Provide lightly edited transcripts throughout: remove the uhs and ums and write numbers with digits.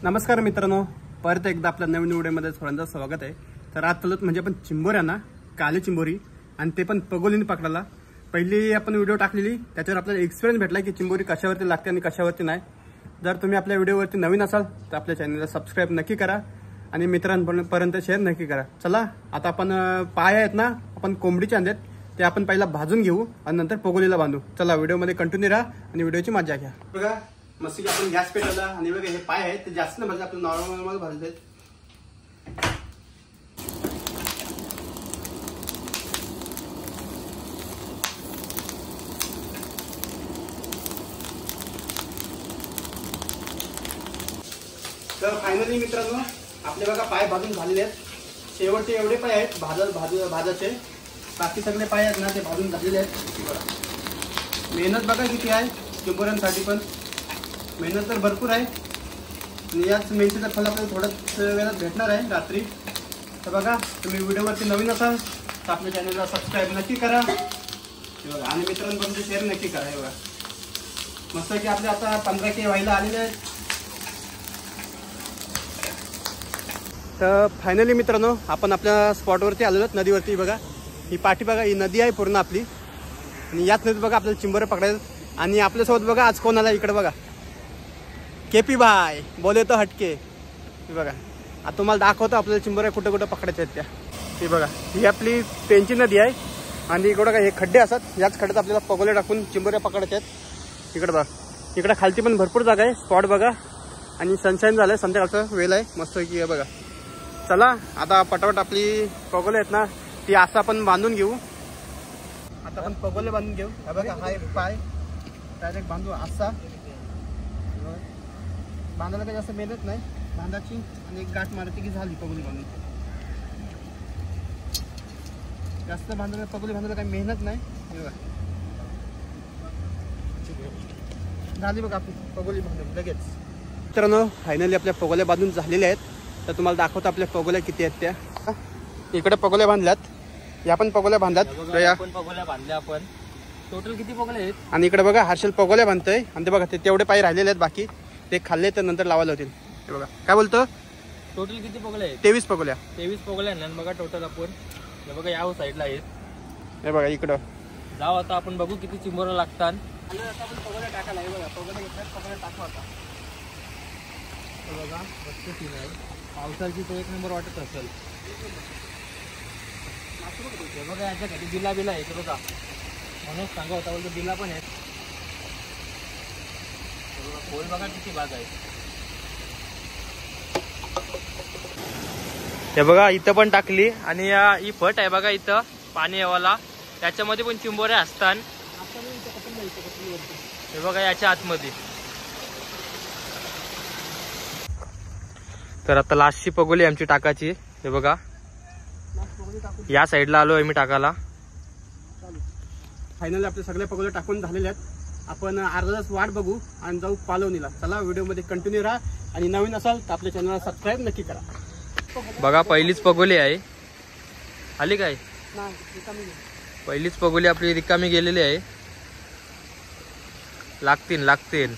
नमस्कार मित्रांनो, परत एकदा आपल्या नवीन व्हिडिओमध्ये सर्वांचं स्वागत आहे। तर आज चालत म्हणजे आपण चिंबोऱ्यांना काली चिंबोरी आणि ते पण पगोलीने पकडायला। पहिली आपण व्हिडिओ टाकलेली, त्याच्यावर आपल्याला एक्सपिरियन्स भेटला की चिंबोरी कशावरती लागते आणि कशावरती नाही। जर तुम्ही आपल्या व्हिडिओवरती नवीन असाल तर आपल्या चॅनलला सबस्क्राइब नक्की करा आणि मित्रांपर्यंत शेअर नक्की करा। चला आता आपण पाय आहेत ना, आपण कोंबडीचे आणलेत, ते आपण पहिला भाजून घेऊ आणि नंतर पगोलीला बांधू। चला व्हिडिओमध्ये कंटिन्यू राहा आणि व्हिडिओची मजा घ्या। बघा मस्त की आपण गॅस पेटवला आणि बघा हे पाय आहेत ते जास्त नाही भाजले, आपलं नॉर्मल भाजले। तर फायनली मित्रांनो आपले बघा पाय भाजून झालेले आहेत। शेवटचे एवढे पाय आहेत भाजाचे, बाकी सगळे पाय आहेत ना ते भाजून झालेले आहेत। बघा मेहनत बघा किती आहे, चिंबोऱ्यांसाठी पण मेहनत तर भरपूर आहे आणि याच मेहनतीचं फळ आपल्याला थोड्याच वेळात भेटणार आहे रात्री। तर बघा तुम्ही व्हिडिओवरती नवीन असाल तर आपल्या चॅनलला सबस्क्राईब नक्की करा बघा, आणि मित्रांपर्यंत शेअर नक्की करा। हे बघा मस्त की आपले आता 15K व्हायला आलेले आहेत। तर फायनली मित्रांनो आपण आपल्या स्पॉटवरती आलेलो आहोत, नदीवरती। बघा ही पाठी बघा, ही नदी आहे पूर्ण आपली आणि याच नदीत बघा आपल्याला चिंबोरे पकडायचं। आणि आपल्यासोबत बघा आज कोण आला इकडे बघा, केपी भाई बोले तो हटके। बघा आता तुम्हाला दाखवतो आपल्याला चिंबोऱ्या कुठं कुठं पकडायच्या आहेत त्या। हे बघा ही आपली पेंची नदी आहे आणि इकडं बघा हे खड्डे असतात, याच खड्ड्यात आपल्याला पगोले टाकून चिंबोऱ्या पकडायच्या आहेत। इकडे बघा, इकडे खालती पण भरपूर जागा आहे, स्पॉट बघा आणि सनशाईन झालंय, संध्याकाळचं वेळ आहे मस्त की। बघा चला आता पटापट आपली पगोले आहेत ना ती असं आपण बांधून घेऊ। आता आपण पगोले बांधून घेऊ। हा बघा हा एक पाय डायरेक्ट बांधू असा, बांधायला काही जास्त मेहनत नाही, बांधाची आणि एक गाठ मारती की झाली पगोली बांधून। जास्त बांधायला पगोली बांधायला काही मेहनत नाही। हे बघा झाली बघा आपली पगोली बांधून लगेच। मित्रांनो फायनली आपल्या पगोल्या बांधून झालेल्या आहेत। तर तुम्हाला दाखवतो आपल्या पगोल्या किती आहेत त्या। इकडे पगोल्या बांधल्यात, या पण पगोल्या बांधल्यात, पगोल्या बांधल्या आपण। टोटल किती पगोल्या आहेत? आणि इकडे बघा हर्षल पगोल्या बांधतोय आणि ते बघा ते तेवढे पाय राहिलेले आहेत, बाकी ते खाल्ले तर नंतर लावायला होतील। हे बघा काय बोलतो, टोटल किती पगोल्या आहेत? 23 पगोल्या। 23 पगोल्या आहेत बघा टोटल आपण। हे बघा या साईडला आहेत, हे बघा इकडं जाऊ आता आपण बघू किती चिंबोऱ्या लागतात। आता आपण पगोल्या टाकायला, हे बघा पगोल्या घेतल्यात, पगोल्या टाकू आता। बघा मस्त सीन आहे, पावसाची तो एक नंबर वाटत असेल। हे बघा याच्यासाठी बिला आहे ते बघा, म्हणून सांगा होता बोलतो बिला पण आहेत। खोल बघा किती बाग आहे। हे बघा इथं पण टाकली आणि ही फट आहे बघा, इथं पाणी यावाला त्याच्यामध्ये पण चिंबोऱ्या असतात। हे बघा याच्या आतमध्ये। तर आता लास्टची पगोली आमची टाकायची। हे बघा या साईडला आलो आहे मी टाकायला। फायनली आपले सगळे पगोले टाकून झालेले आहेत। आपण अर्धा तास वाट बघू आणि जाऊ पालवणीला। चला व्हिडिओमध्ये कंटिन्यू राहा आणि नवीन असाल तर आपल्या चॅनलला सबस्क्राईब नक्की करा। बघा पहिलीच पगोली आहे, आली काय? पहिलीच पगोली आपली रिकामी गेलेली आहे। लागतील 100%।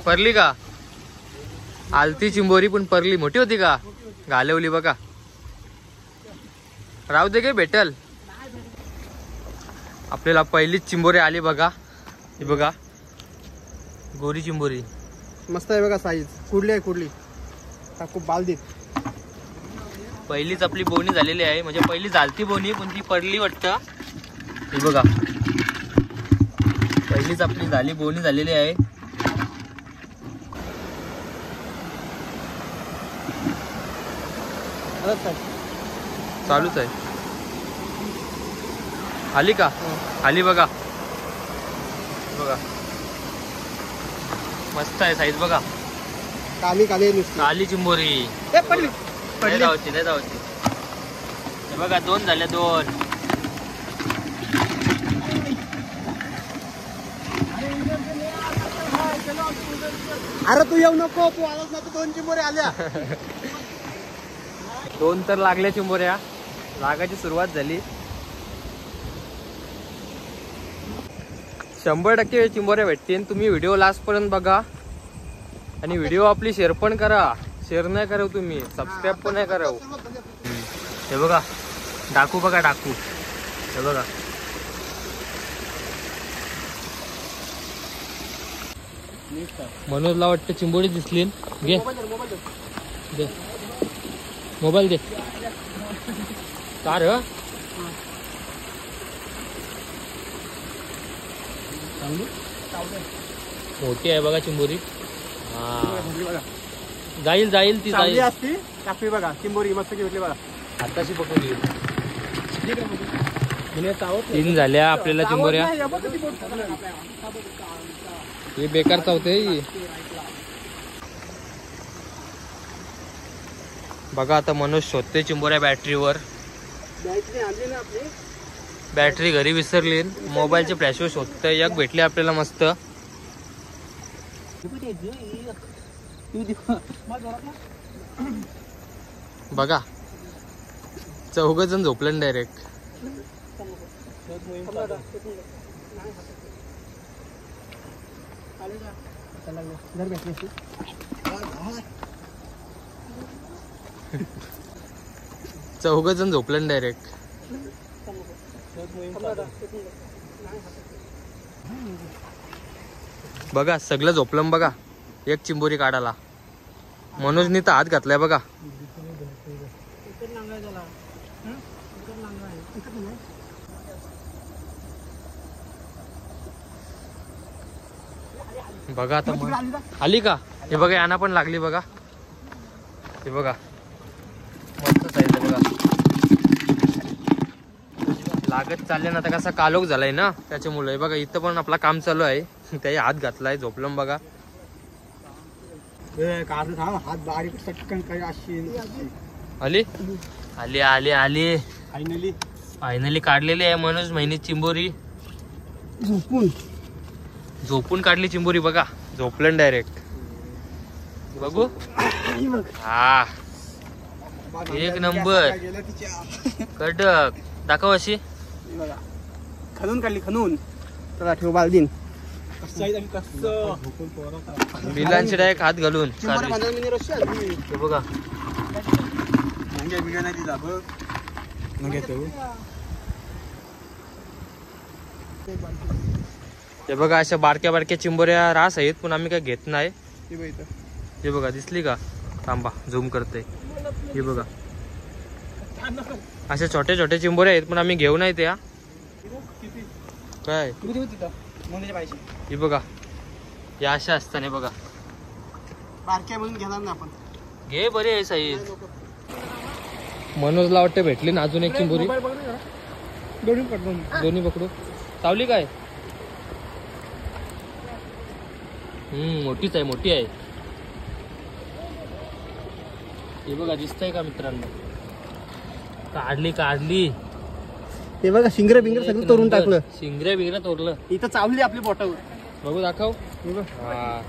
परली का? आलती चिंबोरी पण परली मोठी होती का? घालवली बघा, राहू दे गे भेटल आपल्याला। पहिलीच चिंबोरी आली बघा, ही बघा गोरी चिंबोरी मस्त आहे बघा, साईज कुठली आहे कुठली टाकू बालदीत। पहिलीच आपली बोनी झालेली आहे, म्हणजे पहिली झालती बोनी पण ती पडली वाटतं। ही बघा पहिलीच आपली झाली बोनी झालेली आहे। चालूच आहे, आली का? आली बघा, बघा मस्त आहे साईज बघा, काली काली चिंबोरी। पडली नाही जाऊची हे बघा, 2 झाल्या 2। अरे तू येऊ नको, तू आलास ना तर 2 चिंबोऱ्या आल्या। 2 तर लागल्या चिंबोऱ्या, लागायची सुरुवात झाली। 100% चिंबोऱ्या भेटतील. तुम्ही व्हिडिओ लास्ट पर्यंत बघा आणि व्हिडिओ आपली शेअर पण करा. शेअर नाही करावं तुम्ही, सबस्क्राईब पण नाही करावं. हे बघा डाकू, बघा डाकू, हे बघा. मनोजला वाटतं चिंबोरी दिसली. घे दे मोबाईल दे. कार मोठी आहे बघा चिंबोरी. हा जाईल जाईल ती जाईल. असती कापी बघा चिंबोरी मस्त भेटली बघा. आताशी पकडली. 3 झाल्या आपल्याला चिंबोऱ्या. हे बेकार चावते बघा. आता मनोज शोधते चिंबोऱ्या बॅटरीवर. बॅटरी घरी विसरली. मोबाईलचे फ्लॅशवर शोधते. एक भेटली आपल्याला मस्त. बघा 4 जण झोपलं डायरेक्ट. चौघ जण झोपलं डायरेक्ट. बघा सगळं झोपलं बघा. एक चिंबोरी काढायला मनोजनी तर हात घातलाय बघा. बघा आता आली का. हे बघा याना पण लागली बघा. हे बघा मस्त साईज आहे बघा. लागत चालले ना. आता कसा कालोख झालाय ना त्याच्यामुळे. बघा इथं पण आपला काम चालू आहे. त्याही हात घातलाय झोपलं बघा. आली आली आली आली फायनली काढलेली आहे मनोज महिनी चिंबोरी. झोपून काढली चिंबोरी बघा. झोपलं डायरेक्ट. बघू हा एक नंबर कडक. दाखव अशी खणून काढली खणून. चला ठेव बालदीन. बिलांची डायरेक्ट हात घालून बघा. हे बघा अशा बारक्या बारक्या चिंबोऱ्या रास आहेत पण आम्ही काय घेत नाही. हे बघा दिसली का. थांबा झूम करते. हे बघा अशा छोट्या छोट्या चिंबोऱ्या आहेत पण आम्ही घेऊ नाही त्या. काय हे बघा या अशा असताना बघा. बारक्या म्हणून घेणार ना आपण. घे बरे आहे साईज. मनोजला वाटतं भेटली ना अजून एक चिंबोरी. दोन्ही पकडू. चावली काय. मोठीच आहे मोठी आहे. हे बघा दिसतंय का मित्रांनो. काढली काढली. ते बघा शिंगरे बिंगरे सगळं तोडून टाकलं. शिंगऱ्या बिंगऱ्या तोडलं. इथं चावली आपली बोटावर. बघू दाखव. हा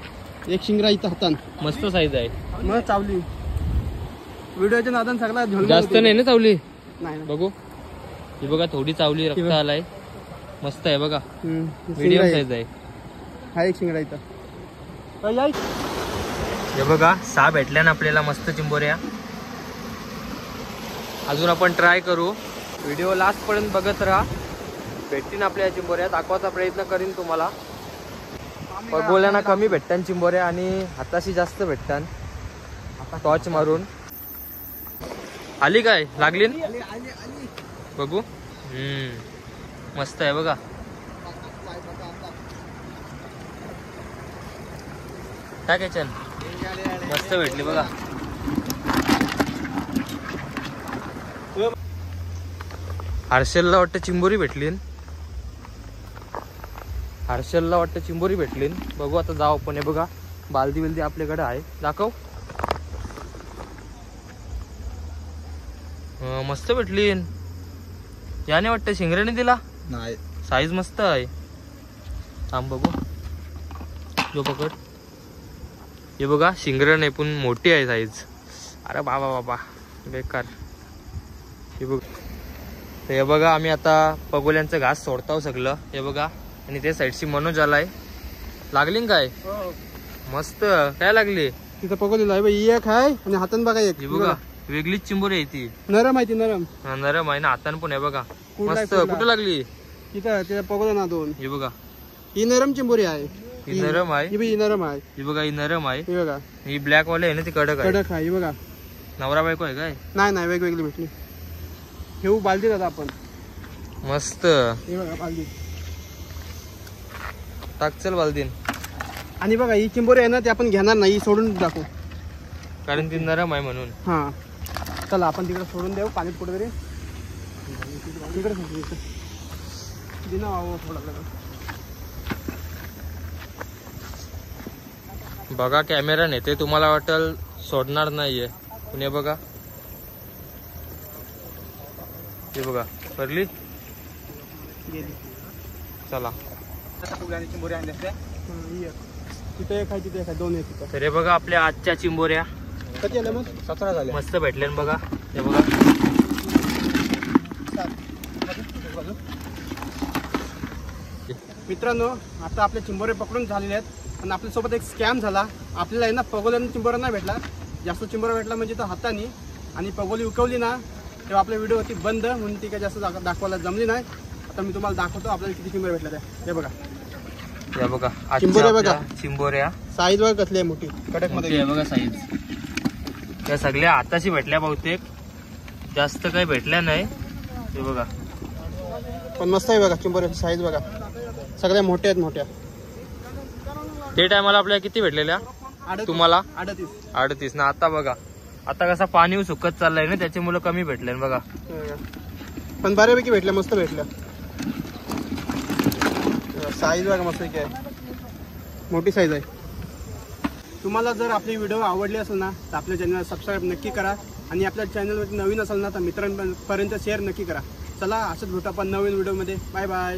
एक शिंगरा इथं हातान मस्त साईज आहे. मग चावली. व्हिडिओच्या नादान सगळा जास्त नाही ना चावली. नाही बघू. ही बघा थोडी चावली. रक्त आलाय. मस्त आहे बघा. मीडियम साईज आहे. हा एक शिंगडा इथं. हे बघा 6 भेटल्या ना आपल्याला मस्त चिंबोऱ्या. अजून आपण ट्राय करू. व्हिडिओ लास्ट पर्यंत बघत राहा. भेटतील आपल्या चिंबोऱ्या. दाखवायचा प्रयत्न करीन तुम्हाला. पगोल्यांना कमी भेटतात चिंबोऱ्या आणि हाताशी जास्त भेटतात. टॉर्च मारून. आली काय लागली बघू. मस्त आहे बघा. टाकायचं मस्त भेटली बघा. हर्षलला वाटतं चिंबोरी भेटली. हर्षलला वाटतं चिंबोरी भेटली. बघू आता जाऊ आपण. हे बघा बालदी बिलदी आपल्याकडे आहे. दाखव. मस्त भेटली. याने वाटतं शिंगऱ्याने दिला नाही. साईज मस्त आहे. थांब बघू. जो पकड. हे बघा शिंगऱ्या नाही पण मोठी आहे साईज. अरे बाबा बाबा बेकार. हे बघ. हे बघा आम्ही आता पगोल्यांचं घास सोडतो सगळं. हे बघा आणि त्या साईडची मनोज आलाय. लागली काय? मस्त. काय लागली? तिथं पकडलेलं आहे बाई. एक आहे आणि हातान बघा एक. ही बघा वेगळीच चिंबोरी आहे ती. नरम आहे ती नरम. हा, नरम आहे ना. हातान पण आहे बघा. कुठला मस्त. आहे, कुठला? कुठं लागली? तिथं तिथं पकडलं ना दोन. ही बघा ही नरम चिंबोरी आहे. ही नरम आहे. ही बी नरम आहे. ही बघा ही नरम आहे. ही बघा ही ब्लॅक वाले आहे ना ती कडक आहे. कडक आहे. ही बघा. नवरा बायको आहे काय? नाही नाही वेगवेगळी भेटली. घेऊ बालदीत आता आपण. मस्त. हे बघा बालदीत. टाक चल बालदीन. आणि बघा ही चिंबोरी आहे ना ती आपण घेणार नाही, सोडून टाकू. कारण ती नरम आहे म्हणून. हा चला आपण तिकडे सोडून देऊ पाण्यात कुठेतरी. तिकडे दिना थोडा बघा कॅमेरा नेते तुम्हाला वाटेल सोडणार नाहीये. पुणे बघा. हे बघा भरली. चला चिंबोरी आणल्या तिथे एक आहे, तिथे एक आहे, दोन आहे तिथं. तर हे बघा आपल्या आजच्या चिंबोऱ्या कधी आल्या मग? 17 झाल्या. मस्त भेटल्या ना बघा. हे बघा मित्रांनो आता आपले चिंबोरे पकडून झालेले आहेत. आणि आपल्यासोबत एक स्कॅम झाला. आपल्याला आहे ना पगोल्याने चिंबोरा नाही भेटला. जास्त चिंबोरा भेटला म्हणजे तो हाताने. आणि पगोली उकवली ना तेव्हा आपल्या व्हिडिओ होती बंद म्हणून ती काय जास्त दाखवायला जमली नाही. आता मी तुम्हाला दाखवतो आपल्याला किती चिंबोरे भेटल्या त्या. हे बघा या बघा चिंबोऱ्या बघा. चिंबोऱ्या साईज बघा कसली आहे मोठी कडक मध्ये. हे बघा साईज. त्या सगळ्या आताची भेटल्या बहुतेक. जास्त काही भेटल्या नाही. हे बघा पण मस्त आहे बघा चिंबोऱ्याची साईज बघा. सगळ्या मोठ्या आहेत मोठ्या. ते टायमाला आपल्याला किती भेटलेल्या? तुम्हाला 38 ना. आता बघा आता कसा पाणी सुकत चाललंय ना त्याच्यामुळे कमी भेटले बघा. पण बऱ्यापैकी भेटल्या, मस्त भेटल्या. साईज बघा मस्त आहे, मोठी साईज आहे. तुम्हाला जर आपली व्हिडिओ आवडली असेल ना तर आपल्या चॅनलला सबस्क्राईब नक्की करा. आणि आपल्या चॅनलवरती नवीन असेल ना तर मित्रांपर्यंत शेअर नक्की करा. चला असंच भेटू आपण नवीन व्हिडिओमध्ये. Bye bye.